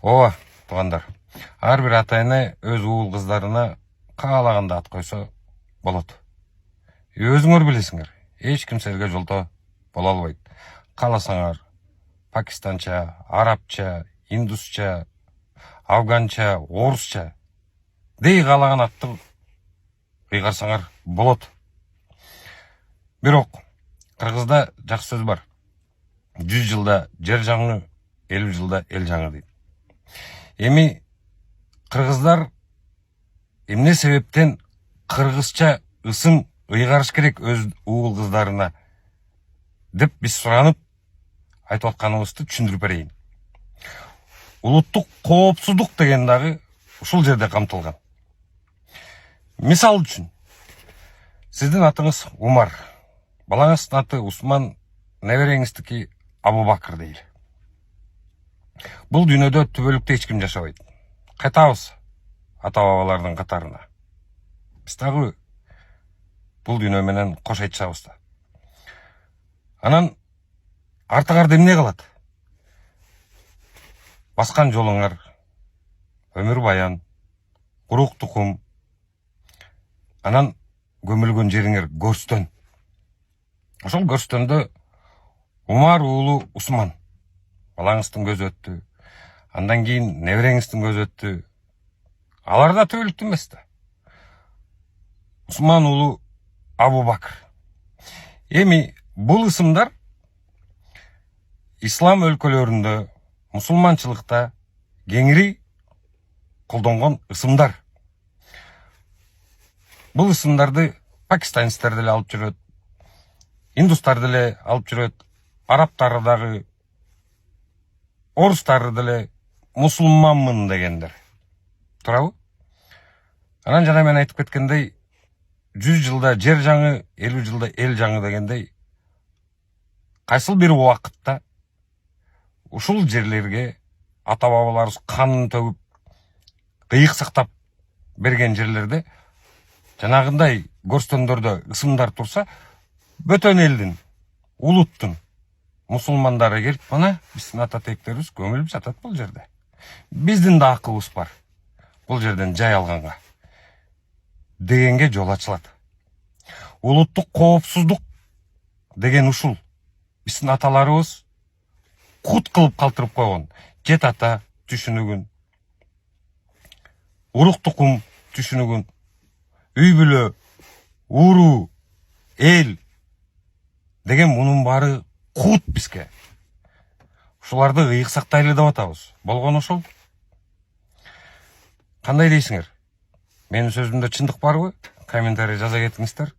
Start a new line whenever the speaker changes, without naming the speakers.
Ооба, туугандар. Ар бир ата-эне өз уул кыздарына каалаганда ат койсо болот. Өзүңөр билесиңер, эч ким силерге жолдо боло албайт. Кааласаңар пакистанча, арабча, индусча, афганча, орусча дей каалаган атты ыйгарсаңар болот. Бирок кыргызда жакшы сөз бар. 100 жылда жер жаңы, 50 жылда эл жаңы дейт. Эми кыргыздар эмне себептен кыргызча ысым ыйгарыш керек өз уул кыздарына деп биз суранып айтып атканыбызды түшүндүрүп берейин. Улуттук коопсуздук деген дагы ушул жерде камтылган. Мисал үчүн, сиздин атыңыз Умар, балаңыздын аты Усман, небереңиздики Абубакыр дейли. Бул дүйнөдө түбөлүктө эч ким жашабайт. Кайтабыз ата бабалардын катарына. Биз дагы бул дүйнө менен кош айтышабыз да. Анан артыңарда эмне калат? Баскан жолуңар, өмүр баян, урук тукум, анан көмүлгөн жериңер көрстөн. Ошол көрстөндө Умар уулу Усман, балаңыздын көзү өттү. Андан кийин небереңиздин көзү өттү. Алар да түбөлүктүү эмес да. Усман уулу Абубакыр. Эми бул ысымдар ислам өлкөлөрүндө, мусулманчылыкта кеңири колдонгон ысымдар. Бул ысымдарды пакистанецтер деле алып жүрөт, индустар деле алып жүрөт, арабтар дагы, орустар деле мусулманмын дегендер. Туурабы? Анан жана мен айтып кеткендей, 100 жылда жер жаңы, 50 жылда эл жаңы дегендей, кайсыл бир убакытта ушул жерлерге ата бабаларыбыз канын төгүп, кыйык сактап берген жерлерде жанагындай көрстөндөрдө ысымдар турса, бөтөн элдин, улуттун мусулмандары келип, мына биздин ата тектерибиз көмүлүп жатат бул жерде. Биздин да акыбыз бар. Бул жерден жай алганга дегенге жол ачылат. Улуттук коопсуздук деген ушул. Биздин аталарыбыз кут кылып калтырып койгон. Жет ата түшүнүгүн, урук тукум түшүнүгүн, үй бүлө, уруу, эл деген мунун баары кут бизге. Ушуларды ыйык сактайлы деп атабыз. Болгон ошол. Кандай дейсиңер? Менин сөзүмдө чындык барбы? Комментарий жаза кетиңиздер.